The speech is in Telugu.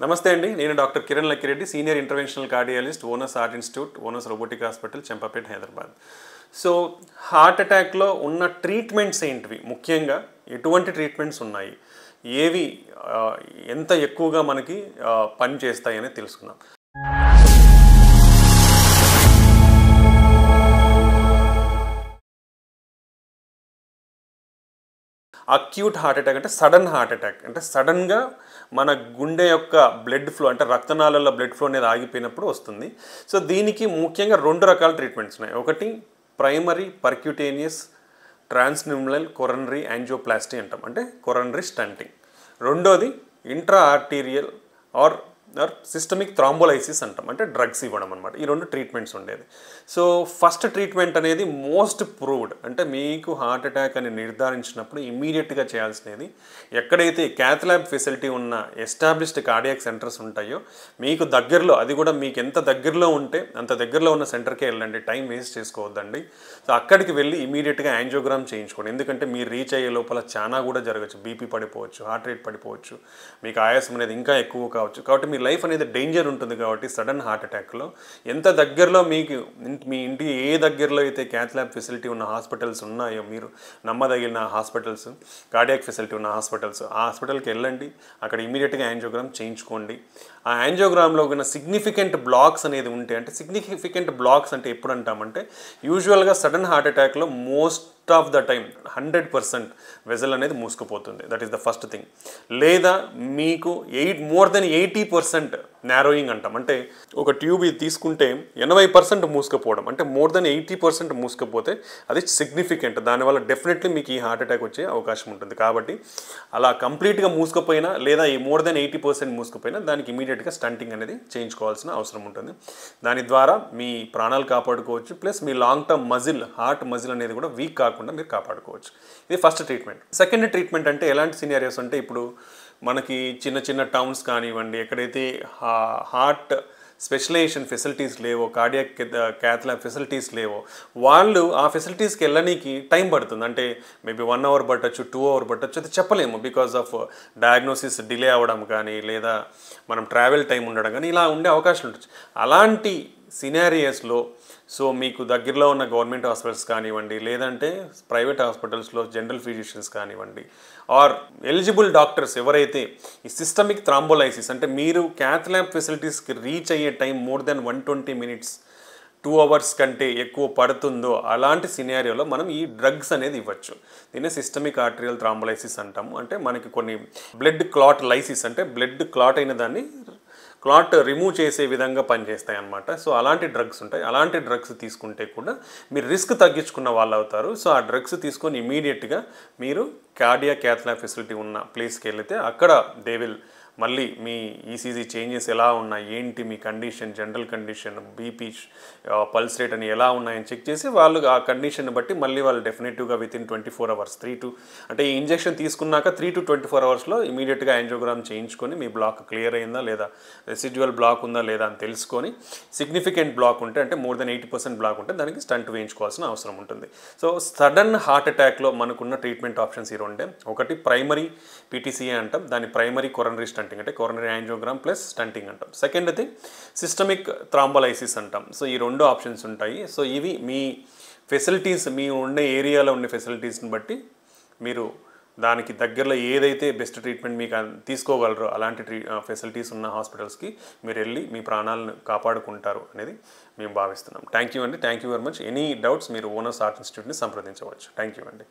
నమస్తే అండి. నేను doctor Kiran Lakkireddy, senior interventional cardiologist, Onus heart institute, Onus robotic hospital, Champapet, Hyderabad. So heart అటాక్లో ఉన్న ట్రీట్మెంట్స్ ఏంటివి, ముఖ్యంగా ఎటువంటి ట్రీట్మెంట్స్ ఉన్నాయి, ఏవి ఎంత ఎక్కువగా మనకి పని చేస్తాయని తెలుసుకుందాం. అక్యూట్ హార్ట్ అటాక్ అంటే సడన్ హార్ట్ అటాక్, అంటే సడన్గా మన గుండె యొక్క బ్లడ్ ఫ్లో, అంటే రక్తనాళాల బ్లడ్ ఫ్లో అనేది ఆగిపోయినప్పుడు వస్తుంది. సో దీనికి ముఖ్యంగా 2 రకాల ట్రీట్మెంట్స్ ఉన్నాయి. ఒకటి primary percutaneous transluminal coronary angioplasty అంటాం, అంటే కొరనరీ స్టంటింగ్. రెండోది intra arterial or systemic thrombolysis అంటాం, అంటే డ్రగ్స్ ఇవ్వడం అనమాట. ఈ 2 ట్రీట్మెంట్స్ ఉండేది. సో ఫస్ట్ ట్రీట్మెంట్ అనేది మోస్ట్ ప్రూవ్డ్, అంటే మీకు హార్ట్ అటాక్ అని నిర్ధారించినప్పుడు ఇమీడియట్గా చేయాల్సినది, ఎక్కడైతే క్యాత్ ల్యాబ్ ఫెసిలిటీ ఉన్న ఎస్టాబ్లిష్డ్ కార్డియాక్ సెంటర్స్ ఉంటాయో మీకు దగ్గరలో, అది కూడా మీకు ఎంత దగ్గరలో ఉంటే అంత దగ్గరలో ఉన్న సెంటర్కే వెళ్ళండి, టైం వేస్ట్ చేసుకోవద్దండి. సో అక్కడికి వెళ్ళి ఇమీడియట్గా యాంజియోగ్రామ్ చేయించుకోండి. ఎందుకంటే మీరు రీచ్ అయ్యే లోపల చాలా కూడా జరగచ్చు, బీపీ పడిపోవచ్చు, హార్ట్ రేట్ పడిపోవచ్చు, మీకు ఆయాసం అనేది ఇంకా ఎక్కువ కావచ్చు. కాబట్టి మీ లైఫ్ అనేది డేంజర్ ఉంటుంది. కాబట్టి సడన్ హార్ట్ అటాక్లో ఎంత దగ్గరలో మీకు, మీ ఇంటి ఏ దగ్గరలో అయితే క్యాత్ ల్యాబ్ ఫెసిలిటీ ఉన్న హాస్పిటల్స్ ఉన్నాయో, మీరు నమ్మదగిన హాస్పిటల్స్, కార్డియాక్ ఫెసిలిటీ ఉన్న హాస్పిటల్స్, ఆ హాస్పిటల్కి వెళ్ళండి, అక్కడ ఇమీడియట్గా యాంజియోగ్రామ్ చేయించుకోండి. ఆ యాంజియోగ్రామ్లో ఉన్న సిగ్నిఫికెంట్ బ్లాక్స్ అనేది ఉంటే, అంటే సిగ్నిఫికెంట్ బ్లాక్స్ అంటే ఎప్పుడు అంటామంటే, యూజువల్గా సడన్ హార్ట్ అటాక్లో most of the time 100% vessel అనేది మూసుకుపోతుంది. That is the first thing. లేదా మీకు మోర్ దెన్ 80% నారోయింగ్ అంటాం, అంటే ఒక ట్యూబ్ ఇది తీసుకుంటే 80% మూసుకుపోవడం, అంటే మోర్ దెన్ 80% మూసుకుపోతే అది సిగ్నిఫికెంట్. దానివల్ల డెఫినెట్లీ మీకు ఈ హార్ట్ అటాక్ వచ్చే అవకాశం ఉంటుంది. కాబట్టి అలా కంప్లీట్గా మూసుకుపోయినా, లేదా ఈ మోర్ దెన్ 80% మూసుకుపోయినా దానికి ఇమీడియట్గా స్టంటింగ్ అనేది చేయించుకోవాల్సిన అవసరం ఉంటుంది. దాని ద్వారా మీ ప్రాణాలు కాపాడుకోవచ్చు, ప్లస్ మీ long term muscle, heart muscle అనేది కూడా వీక్ కాకుండా మీరు కాపాడుకోవచ్చు. ఇది ఫస్ట్ ట్రీట్మెంట్. సెకండ్ ట్రీట్మెంట్ అంటే ఎలాంటి సినారియోస్ అంటే, ఇప్పుడు మనకి చిన్న చిన్న టౌన్స్ కానివ్వండి, ఎక్కడైతే హార్ట్ స్పెషలైజేషన్ ఫెసిలిటీస్ లేవో, కార్డియాక్ క్యాత్ ల్యాబ్ ఫెసిలిటీస్ లేవో, వాళ్ళు ఆ ఫెసిలిటీస్కి వెళ్ళడానికి టైం పడుతుంది. అంటే మేబీ 1 అవర్ పట్టచ్చు, 2 అవర్ పట్టచ్చు, అది చెప్పలేము. బికాజ్ ఆఫ్ డయాగ్నోసిస్ డిలే అవ్వడం కానీ, లేదా మనం ట్రావెల్ టైం ఉండడం కానీ, ఇలా ఉండే అవకాశం ఉండొచ్చు. అలాంటి సినారియోస్లో సో మీకు దగ్గరలో ఉన్న గవర్నమెంట్ హాస్పిటల్స్ కానివ్వండి, లేదంటే ప్రైవేట్ హాస్పిటల్స్లో జనరల్ ఫిజిషియన్స్ కానివ్వండి, ఆర్ ఎలిజిబుల్ డాక్టర్స్ ఎవరైతే ఈ సిస్టమిక్ థ్రాంబోలైసిస్, అంటే మీరు క్యాత్ ల్యాబ్ ఫెసిలిటీస్కి రీచ్ అయ్యే time more than 120 minutes, 2 hours కంటే ఎక్కువ పడుతుందో, అలాంటి సినారియోలో మనం ఈ డ్రగ్స్ అనేది ఇవ్వచ్చు. దీన్ని సిస్టమిక్ ఆర్టరియల్ థ్రాంబోలైసిస్ అంటాము. అంటే మనకి కొన్ని బ్లడ్ క్లాట్ లైసిస్, అంటే బ్లడ్ క్లాట్ అయిన దాన్ని క్లాట్ రిమూవ్ చేసే విధంగా పనిచేస్తాయి అన్నమాట. సో అలాంటి డ్రగ్స్ ఉంటాయి. అలాంటి డ్రగ్స్ తీసుకుంటే కూడా మీరు రిస్క్ తగ్గించుకున్న వాళ్ళు అవుతారు. సో ఆ డ్రగ్స్ తీసుకొని ఇమీడియట్గా మీరు కార్డియాక్ క్యాత్ ల్యాబ్ ఫెసిలిటీ ఉన్న ప్లేస్కి వెళితే అక్కడ దే విల్ మళ్ళీ మీ ఈసీజీ చేంజెస్ ఎలా ఉన్నాయి, ఏంటి మీ condition, general condition, BP, pulse rate అని ఎలా ఉన్నాయని చెక్ చేసి వాళ్ళు ఆ కండిషన్ బట్టి మళ్ళీ వాళ్ళు డెఫినెటివ్గా వితిన్ 24 అవర్స్, అంటే ఈ ఇంజెక్షన్ తీసుకున్నాక 3 to 24 అవర్స్లో ఇమీడియట్గా యాంజియోగ్రామ్ చేయించుకొని మీ బ్లాక్ క్లియర్ అయిందా లేదా, రెసిడ్యువల్ బ్లాక్ ఉందా లేదా అని తెలుసుకొని, సిగ్నిఫికెంట్ బ్లాక్ ఉంటే, అంటే మోర్ దెన్ 80% బ్లాక్ ఉంటే దానికి స్టంట్ వేయించుకోవాల్సిన అవసరం ఉంటుంది. సో సడన్ హార్ట్ అటాక్లో మనకున్న ట్రీట్మెంట్ ఆప్షన్స్ ఈ 2. ఒకటి ప్రైమరీ పీటీసీఏ అంటాం, దాని ప్రైమరీ కొరనరీ స్టంటింగ్, అంటే కొరనరీ యాంజియోగ్రామ్ ప్లస్ స్టంటింగ్ అంటాం. సెకండ్ ది సిస్టమిక్ థ్రాంబోలైసిస్ అంటాం. సో ఈ 2 ఆప్షన్స్ ఉంటాయి. సో ఇవి మీ ఫెసిలిటీస్, మీ ఉండే ఏరియాలో ఉండే ఫెసిలిటీస్ని బట్టి మీరు దానికి దగ్గరలో ఏదైతే బెస్ట్ ట్రీట్మెంట్ మీకు తీసుకోగలరో అలాంటి ఫెసిలిటీస్ ఉన్న హాస్పిటల్స్కి మీరు వెళ్ళి మీ ప్రాణాలను కాపాడుకుంటారు అనేది మేము భావిస్తున్నాం. థ్యాంక్ యూ అండి. Thank you very much. Any doubts మీరు ఓనస్ హార్ట్ ఇన్స్టిట్యూట్ని సంప్రదించవచ్చు. థ్యాంక్ యూ అండి.